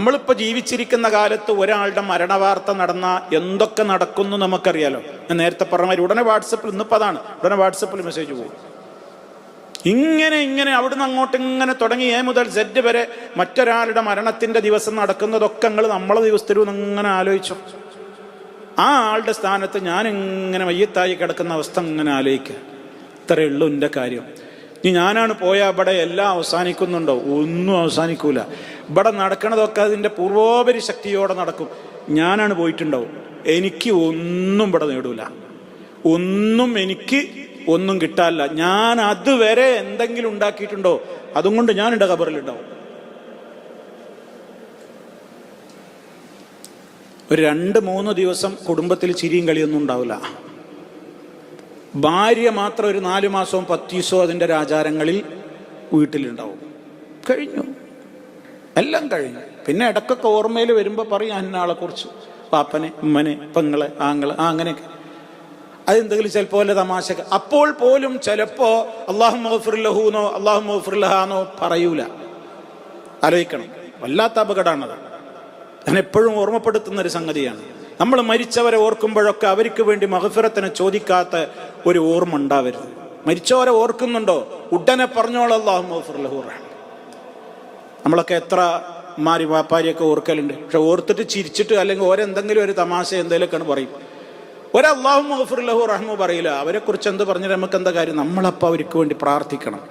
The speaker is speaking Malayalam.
നമ്മളിപ്പോൾ ജീവിച്ചിരിക്കുന്ന കാലത്ത് ഒരാളുടെ മരണവാർത്ത നടന്ന എന്തൊക്കെ നടക്കുന്നു നമുക്കറിയാലോ. ഞാൻ നേരത്തെ പറഞ്ഞ മാതിരി ഉടനെ വാട്സപ്പിൽ, ഇന്നിപ്പോൾ അതാണ്, ഉടനെ വാട്സപ്പിൽ മെസ്സേജ് പോകും. ഇങ്ങനെ അവിടുന്ന് അങ്ങോട്ട് ഇങ്ങനെ തുടങ്ങി എ മുതൽ സെഡ് വരെ മറ്റൊരാളുടെ മരണത്തിന്റെ ദിവസം നടക്കുന്നതൊക്കെ നമ്മളെ ദിവസത്തിലും ഇങ്ങനെ ആലോചിച്ചു. ആ ആളുടെ സ്ഥാനത്ത് ഞാൻ ഇങ്ങനെ മയ്യത്തായി കിടക്കുന്ന അവസ്ഥ ഇങ്ങനെ ആലോചിക്കുക. ഇത്രയേ ഉള്ളൂ എൻ്റെ കാര്യം. ഇനി ഞാനാണ് പോയാൽ ഇവിടെ എല്ലാം അവസാനിക്കുന്നുണ്ടോ? ഒന്നും അവസാനിക്കൂല. ഇവിടെ നടക്കണതൊക്കെ അതിൻ്റെ പൂർവോപരി ശക്തിയോടെ നടക്കും. ഞാനാണ് പോയിട്ടുണ്ടാവും, എനിക്ക് ഒന്നും ഇവിടെ നേടൂല, ഒന്നും കിട്ടാനില്ല. ഞാൻ അതുവരെ എന്തെങ്കിലും ഉണ്ടാക്കിയിട്ടുണ്ടോ അതും കൊണ്ട് ഞാൻ എൻ്റെ ഖബറിലുണ്ടാവും. ഒരു 2-3 ദിവസം കുടുംബത്തിൽ ചിരിയും കളിയൊന്നും ഉണ്ടാവില്ല. ഭാര്യ മാത്രം ഒരു 4 മാസവും 10 ദിവസവും അതിൻ്റെ ആചാരങ്ങളിൽ വീട്ടിലുണ്ടാവും. കഴിഞ്ഞു, എല്ലാം കഴിഞ്ഞു. പിന്നെ ഇടക്കൊക്കെ ഓർമ്മയിൽ വരുമ്പോൾ പറയും അന്നാളെ കുറിച്ച്, പാപ്പനെ, ഉമ്മനെ, പെങ്ങളെ, ആങ്ങളെ, അങ്ങനെയൊക്കെ. അതെന്തെങ്കിലും ചിലപ്പോൾ വല്ല തമാശ. അപ്പോൾ പോലും ചിലപ്പോ അല്ലാഹു മഗ്ഫിർ ലഹൂന്നോ അല്ലാഹു മഗ്ഫിർ ലഹാന്നോ പറയൂല. ആലോചിക്കണം, വല്ലാത്ത അപകടമാണത്. ഞാൻ എപ്പോഴും ഓർമ്മപ്പെടുത്തുന്ന ഒരു സംഗതിയാണ്. നമ്മൾ മരിച്ചവരെ ഓർക്കുമ്പോഴൊക്കെ അവർക്ക് വേണ്ടി മഗ്ഫിറത്തിനെ ചോദിക്കാത്ത ഒരു ഓർമ്മ ഉണ്ടാവരുത്. മരിച്ചവരെ ഓർക്കുന്നുണ്ടോ, ഉടനെ പറഞ്ഞോളൂ അല്ലാഹു മഗ്ഫിർ ലഹു. നമ്മളൊക്കെ എത്ര വാപ്പാരിയൊക്കെ ഓർക്കലുണ്ട്. പക്ഷെ ഓർത്തിട്ട് ചിരിച്ചിട്ട് അല്ലെങ്കിൽ ഓരെന്തെങ്കിലും ഒരു തമാശ എന്തെങ്കിലുമൊക്കെയാണ് പറയും. ഒരല്ലാഹു മഗ്ഫിർ ലഹു റഹ്മു പറയില്ല. അവരെ കുറിച്ച് എന്ത് പറഞ്ഞാൽ നമുക്ക് എന്താ കാര്യം? നമ്മളപ്പോൾ അവർക്ക് വേണ്ടി പ്രാർത്ഥിക്കണം.